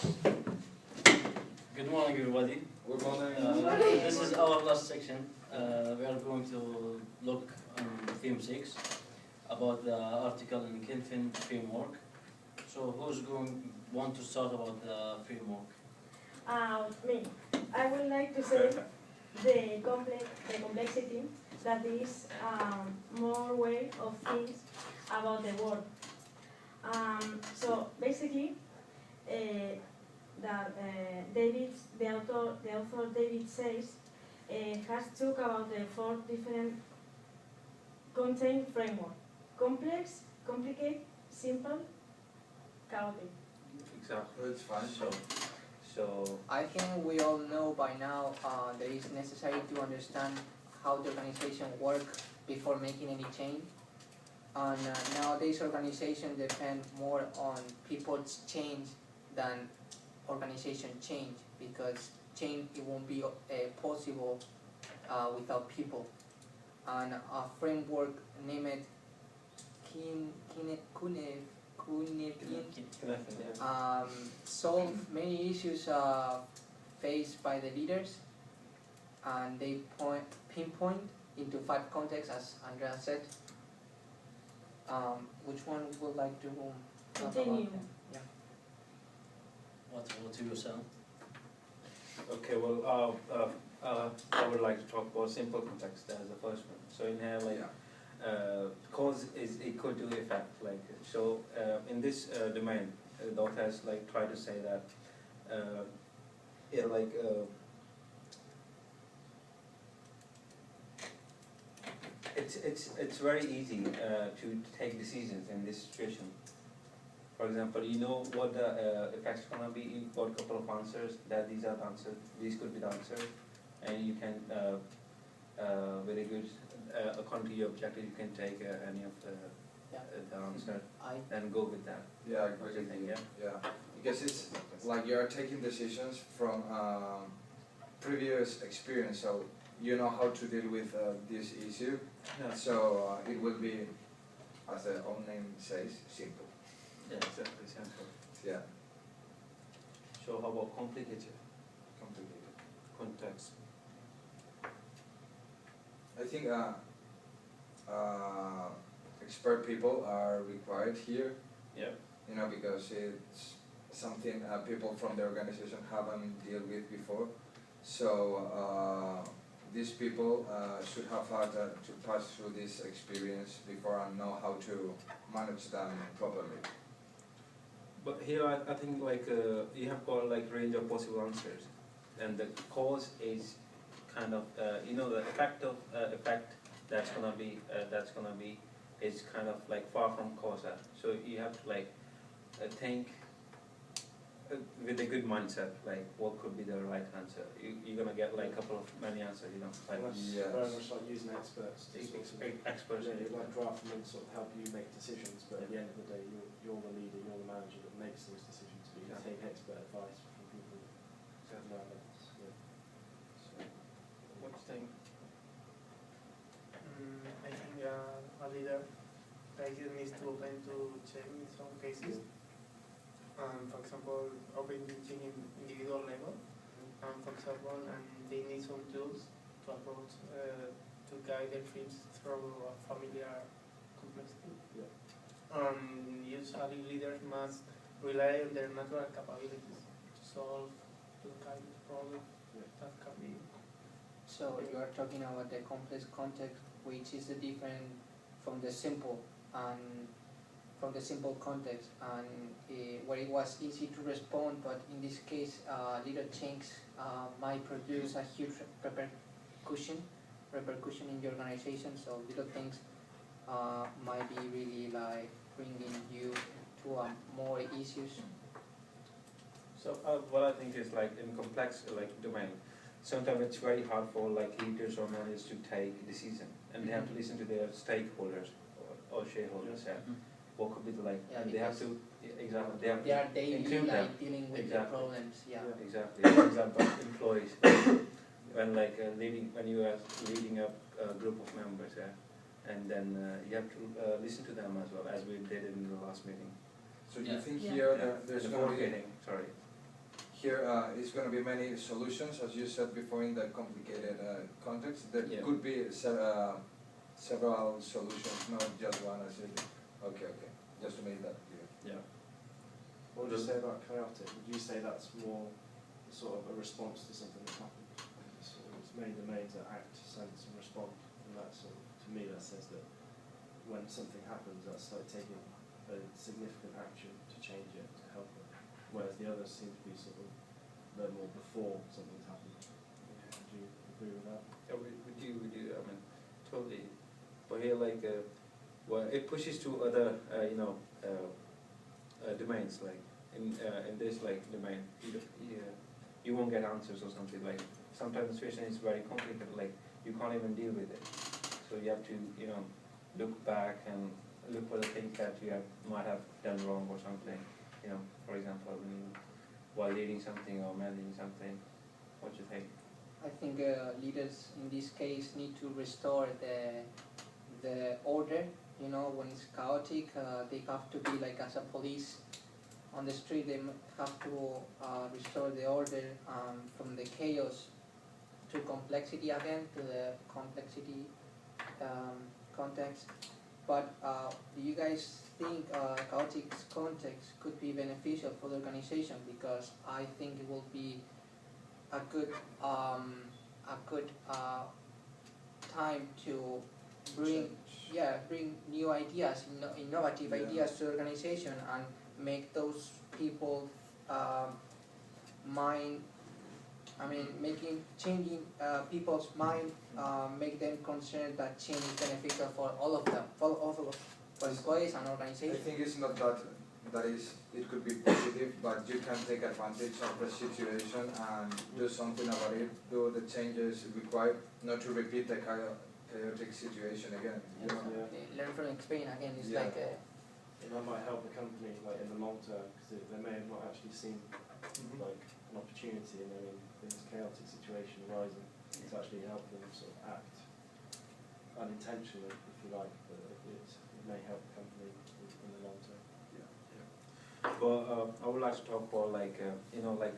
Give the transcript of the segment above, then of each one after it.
Good morning, everybody. Good morning. This is our last section. We are going to look on theme 6 about the article in Kelvin framework. So who's want to start about the framework? Me. I would like to say the complexity that is more way of things about the world. So basically, the author David says has talked about the 4 different content framework: complex, complicated, simple, chaotic. Exactly. It's fine. So I think we all know by now that it's necessary to understand how the organization works before making any change. And nowadays organizations depend more on people's change than organization change, because change it won't be possible without people. And a framework named solve many issues faced by the leaders, and they pinpoint into 5 contexts, as Andrea said. Which one would like to talk Continue. about them? Yeah. What do you say? Okay, well, I would like to talk about simple context as the first one. So in here, like, cause is equal to effect. Like, so in this domain, the author has like tried to say that, it's very easy to take decisions in this situation. For example, you know what the effects gonna be. You've got a couple of answers. That these are the answers. These could be the answers, and you can very good according to your objective. You can take any of the answer and go with that. Yeah, I agree with you. Yeah, because it's like you're taking decisions from previous experience, so you know how to deal with this issue. Yeah. So it will be, as the own name says, simple. Yeah, exactly, simple. Yeah, So how about complicated complicated. context? I think expert people are required here. Yeah. You know, because it's something people from the organization haven't dealt with before. So these people should have had to pass through this experience before and know how to manage them properly. But here I think like you have got like range of possible answers, and the cause is kind of you know the effect that's gonna be is kind of like far from cause. So you have to like think with a good mindset, like what could be the right answer. You're gonna get like a couple of many answers, you know. Like Yes. Very much like using experts to experts. yeah, like draft them and sort of help you make decisions, but at the end of the day, you're the leader, you're the manager that makes those decisions, but you take expert advice from people that know that. Yeah. So, what do you think? I think a leader needs to open to change in some cases. For example, open to change in individual level. For example, and they need some tools to approach to guide their teams through a familiar complexity. Yeah. Usually, leaders must rely on their natural capabilities to solve the kind of problem that can be. So you are talking about the complex context, which is different from the simple context, and where it was easy to respond, but in this case, little changes might produce a huge repercussion in the organization. So little things might be really like bringing you to more issues. So what I think is like in complex like domain, sometimes it's very hard for like leaders or managers to take a decision, and they have to listen to their stakeholders or shareholders. Yeah. What could be the like, Yeah, and they have to exactly they have They are to daily include them. like dealing with Exactly. the problems. Yeah. Exactly. For example, employees when like when you are leading up a group of members, yeah, and then you have to listen to them as well, as we did in the last meeting. So do you think Yeah. here that there's the going to be meeting, sorry. here it's going to be many solutions, as you said before, in the complicated context. There Yeah. could be several solutions, not just one. I said, okay, just to make that clear. Yeah. What would you say about chaotic? Would you say that's more sort of a response to something that happened? It's many domains that act, sense and respond, and that sort of, to me that says that when something happens, that's like taking a significant action to change it, to help it, whereas the others seem to be sort of a little more before something's happened. Would you agree with that? Yeah, we do. I mean, totally. But here, like, well, it pushes to other, domains. Like in this like domain, you won't get answers or something. Like sometimes the situation is very complicated. Like you can't even deal with it. So you have to, look back and look for the things that you might have done wrong or something. For example, while leading something or managing something. What do you think? I think leaders in this case need to restore the order. When it's chaotic, they have to be like as a police on the street. They have to restore the order from the chaos to complexity again, to the complexity context. But do you guys think chaotic context could be beneficial for the organization? Because I think it will be a good time to bring new ideas, innovative ideas to the organization, and make those people changing people's mind, make them concerned that change is beneficial for all of them, for employees and I organizations. think it's not it could be positive, but you can take advantage of the situation and do something about it, do the changes required, not to repeat the chaotic situation again. They learn from experience again. It's Yeah. like And that might help the company like in the long term, because they may have not actually seen like an opportunity in this chaotic situation arising to actually help them sort of act unintentionally, if you like, but it may help the company in the long term. But I would like to talk about like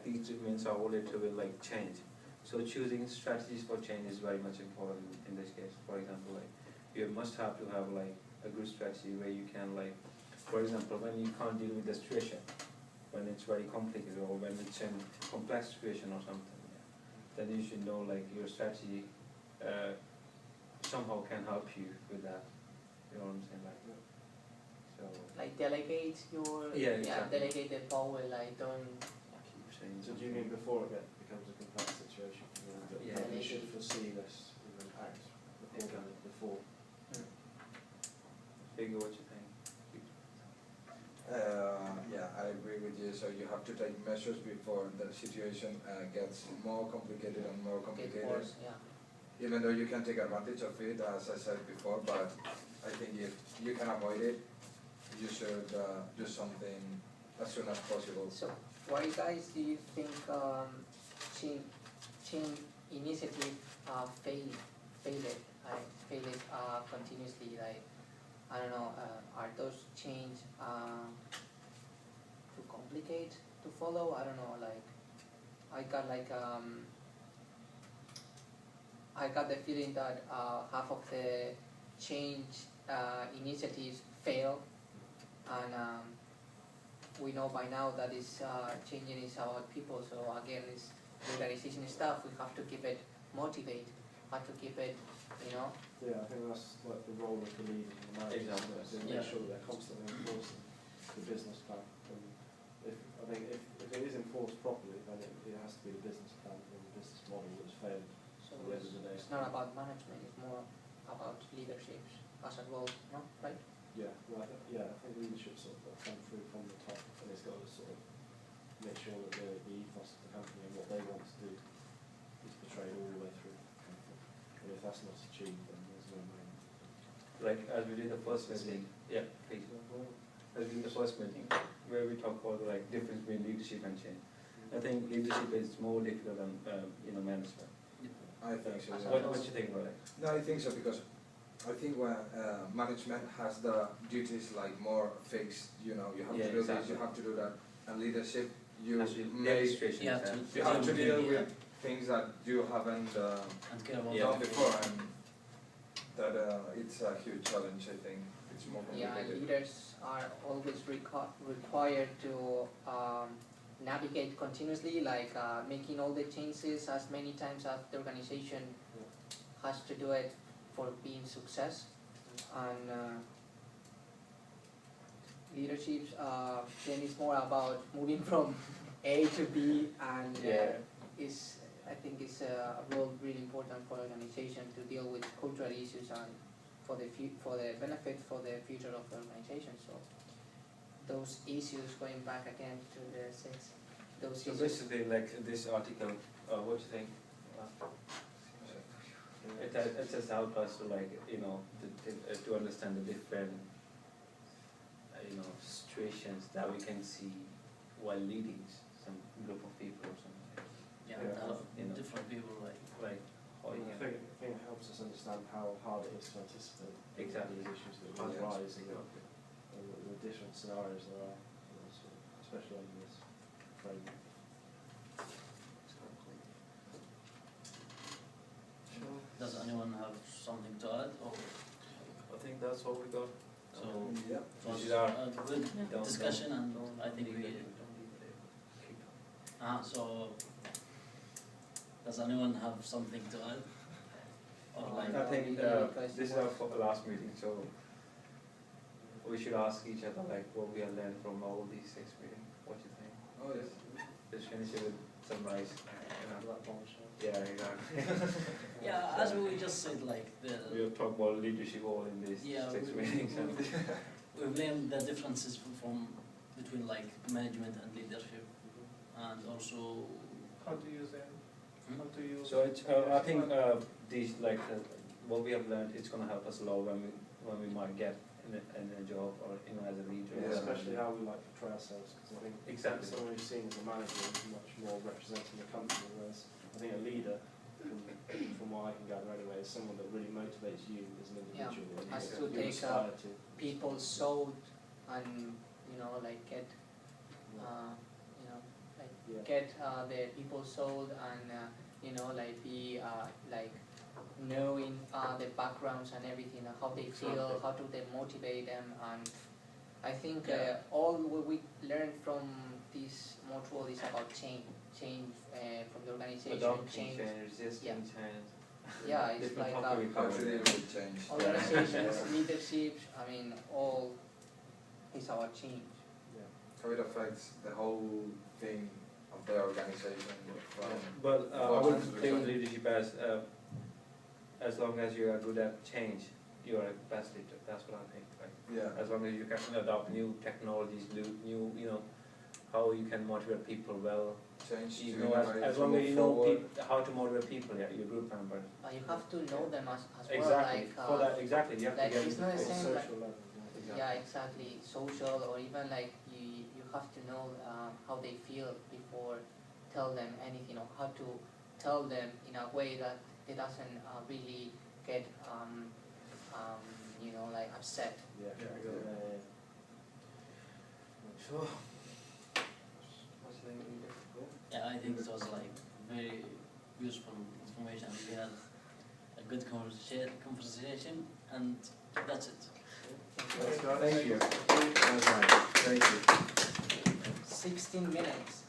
these domains are all to with like change. So choosing strategies for change is very much important in this case. For example, like you must have to have like a good strategy where you can like, for example, when you can't deal with the situation, when it's very complicated or when it's a complex situation or something, then you should know like your strategy somehow can help you with that. You know what I'm saying? like delegate your delegate the power. Like don't. Keep saying So do you mean before it becomes a complex situation, that Yeah. you should foresee this and act before? Figure what you think. I agree with you. So you have to take measures before the situation gets more complicated and more Get complicated. worse, Even though you can take advantage of it, as I said before, but I think if you can avoid it, you should do something as soon as possible. So, why guys do you think change initiative failed continuously? Like, I don't know, are those change too complicated to follow? I don't know. Like, I got the feeling that half of the change initiatives fail, and we know by now that is changing is about people. So again, it's the organization stuff. We have to keep it motivated. Have to keep it, Yeah, I think that's like the role of the leader and the manager. Exactly. To make sure that they're constantly enforcing the business plan. And if it is enforced properly, then it has to be the business plan and the business model that's failed. So At the end of the day. it's not about management. It's more about leadership as a role, no? Right? Yeah, well, I think leadership sort of come through from the top, and it's got to sort of make sure that the ethos of the company and what they want to do is portrayed all the way through. And if that's not achieved, then there's no way. Like as we did the first meeting, please. As we did the first meeting, where we talk about like difference between leadership and change. I think leadership is more difficult than management. I think so. What do you think about it? No, I think so because I think when management has the duties like more fixed, you have to do this, you have to do that, and leadership you Actually, may, demonstrations, You have to, you have to deal yeah, with things that you haven't and care about Yeah. done before, and that it's a huge challenge. I think it's more Yeah, complicated. leaders are always required to navigate continuously, like making all the changes as many times as the organization has to do it for being success. And leadership then is more about moving from A to B, and is, I think it's a role really important for organization to deal with cultural issues and for the benefit for the future of the organization. So those issues, going back again to the six, those So issues. basically, like this article, what do you think? It just helps us to, like, you know, to understand the different, you know, situations that we can see while leading some group of people or something. yeah, Yeah. have You know. different people like. Like, how you I can. think it helps us understand how hard it is to anticipate Exactly. these issues that will Yes. arise and the different scenarios there are, you know, so especially under this framework. Does anyone have something to add? Or I think that's all we got. so Yeah. it was This is our- a good Don't- discussion, and don't I think leave we. it, don't leave it there. So does anyone have something to add? Or like, I think Because this is our last meeting, so we should ask each other like what we have learned from all these 6 meetings. What do you think? Oh yes. Just finish it with some nice. Yeah, exactly. yeah, as we just said, like We'll talk about leadership all in these Yeah, 6 we- meetings. we've learned the differences from between like management and leadership, and also How to use them, how to use. So it's, I think these like what we have learned, it's gonna help us a lot when we might get in a job or, you know, as a leader. Yeah. Especially how we like portray ourselves, because I think Exactly. someone who's seen as a manager is much more representing the company, whereas I think a leader, from what I can gather anyway, is someone that really motivates you as an Yeah, individual. and has you to take aspire to. People sold and, you know, like get, you know, like Yeah. get the people sold and, you know, like be like knowing the backgrounds and everything, how they feel, how to they motivate them. And I think Yeah. all what we learned from this module is about change from the organization, Adopting change. change, resisting Yeah. change. Yeah, it's Different like how can we How cover to deal it? with change. organizations, leadership, I mean, all is our change. Yeah. How it affects the whole thing of the organization. From But I What would happens with think that? leadership as long as you are good at change, you are a best leader. That's what I think. Right? yeah. As long as you can adopt new technologies, new, you know, how you can motivate people well. Change You to know, innovate, as to long as move you know forward. how to motivate people, yeah, your group members. You have to know them as well, Exactly. like, For that, exactly. You have like to get it's not the into same, like, Social level, yeah. yeah, exactly, social, or even like you have to know how they feel before tell them anything, or how to tell them in a way that they doesn't really get you know, like upset. Yeah. Yeah, Yeah, exactly. yeah. So, yeah, I think it was like very useful information. We had a good conversation, and that's it. thank you. That was nice. Thank you. 16 minutes.